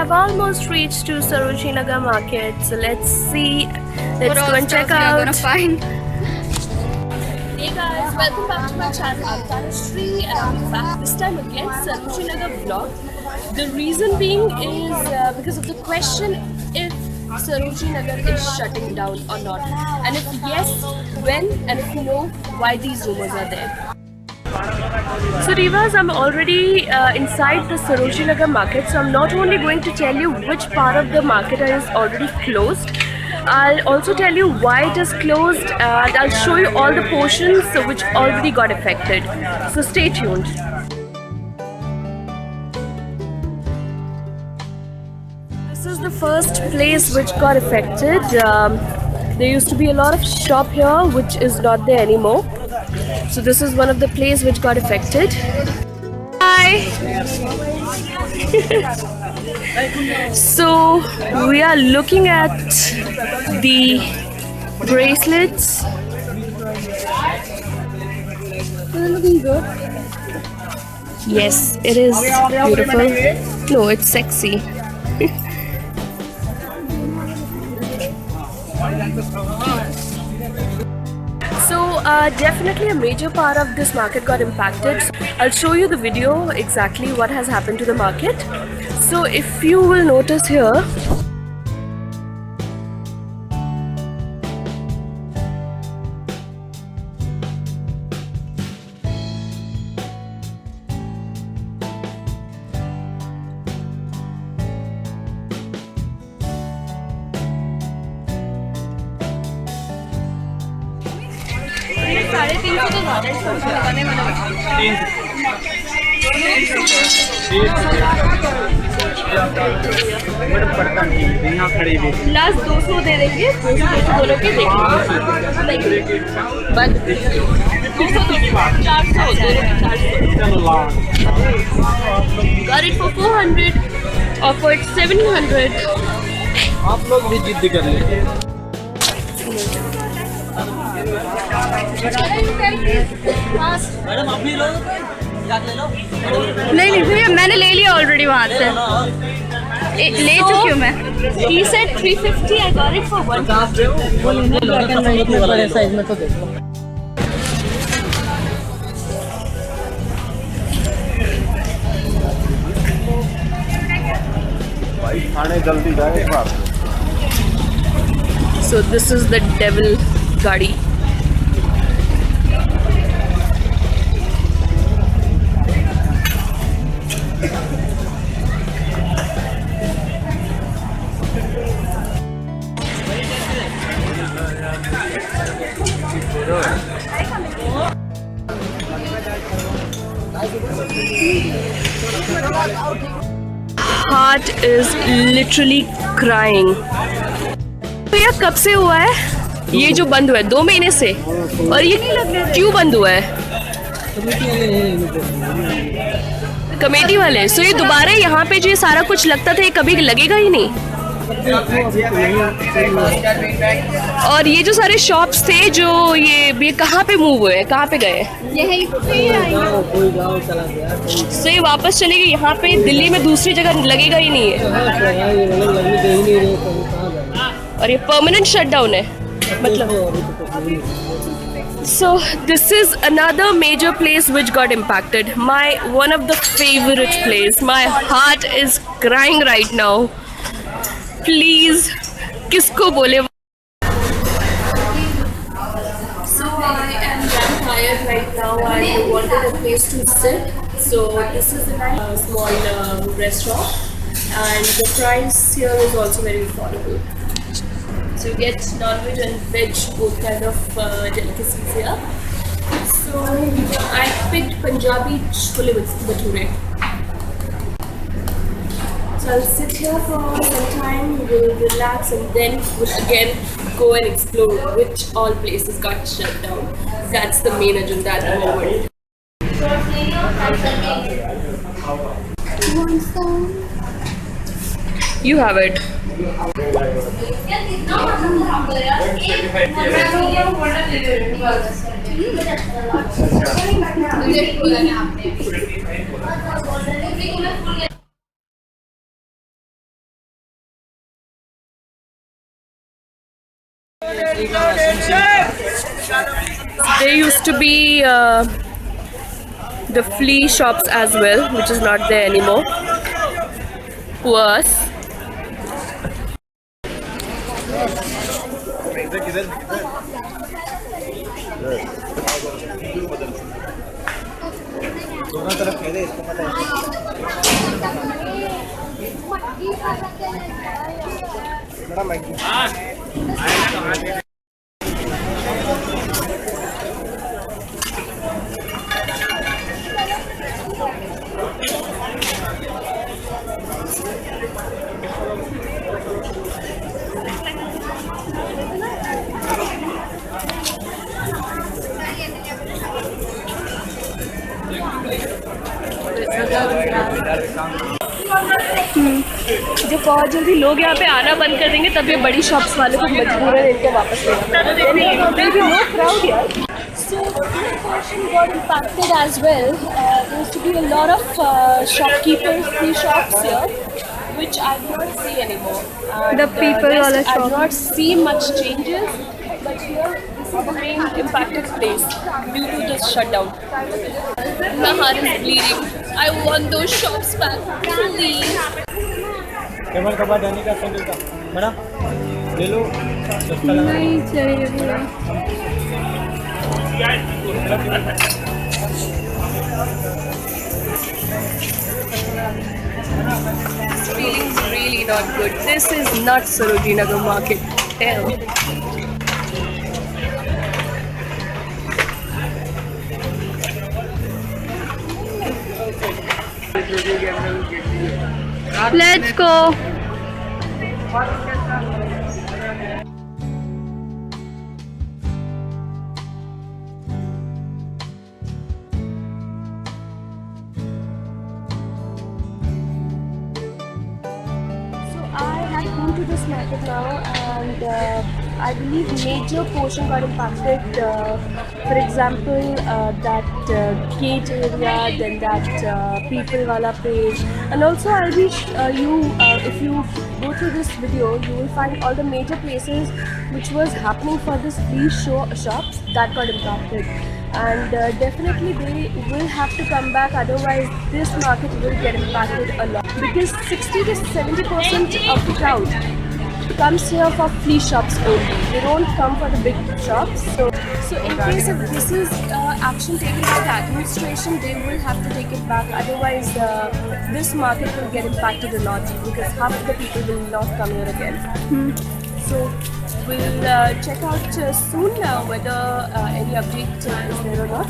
have almost reached to Sarojini Nagar market, so let's see. Let's go and check out. Gonna find. Hey guys, welcome back to my channel. I'm Tanushree and I'm back this time again Sarojini Nagar vlog. The reason being is because of the question if Sarojini Nagar is shutting down or not, and if yes, when, and if no, why these rumors are there. So Rivas, I'm already inside the Sarojini Nagar market, so I'm not only going to tell you which part of the market is already closed, I'll also tell you why it is closed, and I'll show you all the portions which already got affected. So stay tuned. This is the first place which got affected. There used to be a lot of shop here which is not there anymore. So this is one of the places which got affected. Hi! So we are looking at the bracelets. They're looking good. Yes, it is beautiful. No, it's sexy. So definitely a major part of this market got impacted. I'll show you the video exactly what has happened to the market. So if you will notice here, last 200 दे देंगे, 200 दोनों के देंगे। बस 200 400 दोनों के 400। Got it for 400, offered 700। आप लोग भी जिद्द कर लीजिए। मैडम आप भी लो, ले लो। नहीं भैया, मैंने ले लिया ऑलरेडी वहाँ से। ले चुकी हूँ मैं। He said 350, I got it for 150। बड़े साइज में तो देखो। भाई थाने जल्दी जाए एक बार। So this is the devil gadi. Heart is literally crying. तो ये कब से हुआ है? ये जो बंद हुआ है 2 महीने से, और ये क्यों बंद हुआ है? कमेटी वाले। सो ये दोबारा यहाँ पे जो ये सारा कुछ लगता था, ये कभी लगेगा ही नहीं। और ये जो सारे शॉप्स थे जो ये कहाँ पे मूव हुए, कहाँ पे गए? सो ये वापस चलेगी यहाँ पे, दिल्ली में दूसरी जगह लगेगा ही नहीं है, और ये परमानेंट शटडाउन है मतलब। So this is another major place which got impacted. One of the favorite place. My heart is crying right now. Please, किसको बोले? So I am tired right now. I wanted a place to sit. So this is a small restaurant, and the price here is also very affordable. So you get non-veg and veg, both kind of delicacies here. So I picked Punjabi chole bhature. So I'll sit here for some time, we'll relax, and then we'll again go and explore which all places got shut down. That's the main agenda at the moment. You have it. There used to be the flea shops as well, which is not there anymore. Poor us. दोनों तरफ खेले इसको पता है जब बहुत जल्दी लोग यहाँ पे आना बंद कर देंगे तब ये बड़ी शॉप्स वाले को मजबूरन इनको वापस लेना। So portion got impacted as well. There used to be a lot of shopkeepers, free shops here, which I do not see anymore. And, The people rest, wala I do shop. not see much changes, but here this is the main impacted place due to this shutdown. My heart is bleeding. I want those shops back, please. केवल कबाड़ डालने का संदेश था बड़ा ले लो सस्ता लगा नहीं चाहिए भैया। This feeling's really not good. This is not Sarojini Nagar market. Damn. Let's go. I have been to this market now, and I believe major portion got impacted. For example, that gate area, then that people wala page, and also I'll be if you go through this video, you will find all the major places which was happening for this free shops that got impacted. And definitely they will have to come back, otherwise this market will get impacted a lot, because 60 to 70% of the crowd comes here for flea shops only. They don't come for the big shops. So in case if this is action taken by the administration, they will have to take it back, otherwise this market will get impacted a lot, because half of the people will not come here again. So we'll check out soon whether any update is there or not.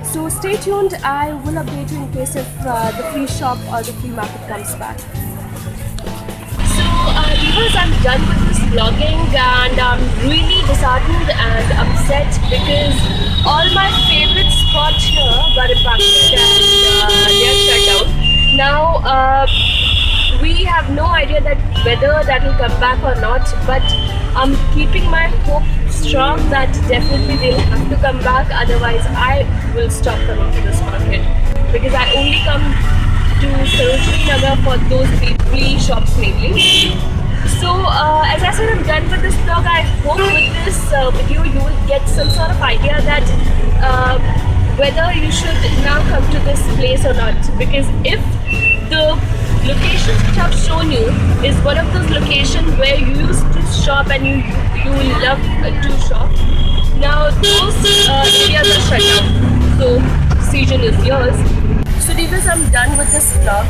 So stay tuned. I will update you in case if the free shop or the free market comes back. So viewers, I'm done with this vlogging, and I'm really disheartened and upset because all my favorite spots here got impacted and they are shut down. Now we have no idea that whether that will come back or not, but I'm keeping my hope strong that definitely they'll have to come back, otherwise I will stop coming to this market, because I only come to Sarojini Nagar for those flea shops mainly. So as I said, I'm done with this vlog. I hope with this video you will get some sort of idea that whether you should now come to this place or not, because if the locations which I've shown you is one of those locations where you used to shop and you love to shop. Now those areas are shut down, so decision is yours. So divas, I'm done with this vlog.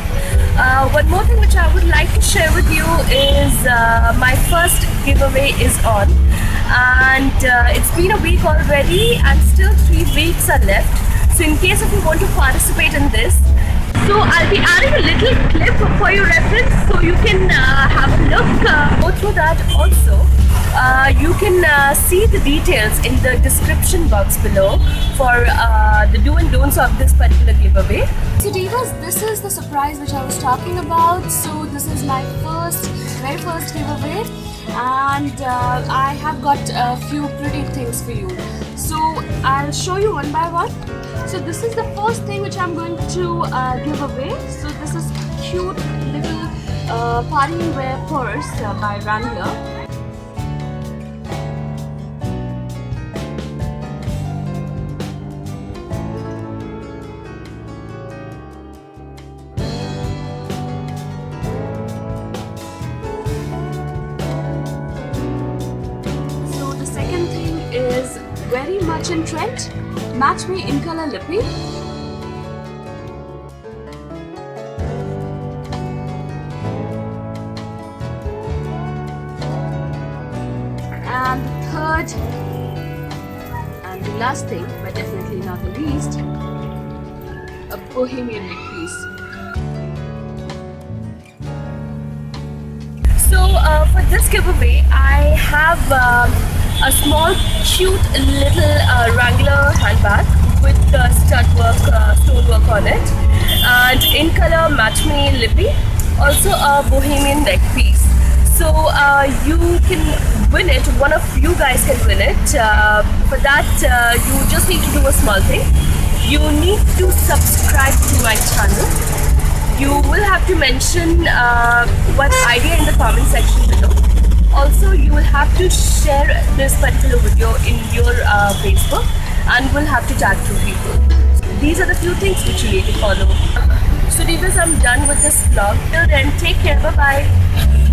One more thing which I would like to share with you is my first giveaway is on, and it's been a week already and still 3 weeks are left. So in case if you want to participate in this, so I'll be adding a little clip for your reference, so you can have a look, go through that also. You can see the details in the description box below for the do and don'ts of this particular giveaway. So divas, this is the surprise which I was talking about. So this is my very first giveaway, and I have got a few pretty things for you. So I'll show you one by one. So this is the first thing which I'm going to give away. So this is cute little party wear purse by Wrangler. very much in trend. Match Me in Color Lippy. And the third and the last thing, but definitely not the least, a bohemian neck piece. So for this giveaway, I have a small, cute little Wrangler handbag with stud work, stone work on it, and in color Match Me Lippy. Also a bohemian neck piece. So you can win it. One of you guys can win it. For that, you just need to do a small thing. You need to subscribe to my channel. You will have to mention one idea in the comment section below. Also, you will have to share this particular video in your Facebook, and will have to tag 2 people. These are the few things which you need to follow. So, Divas, I'm done with this vlog. Till then, take care. Bye bye.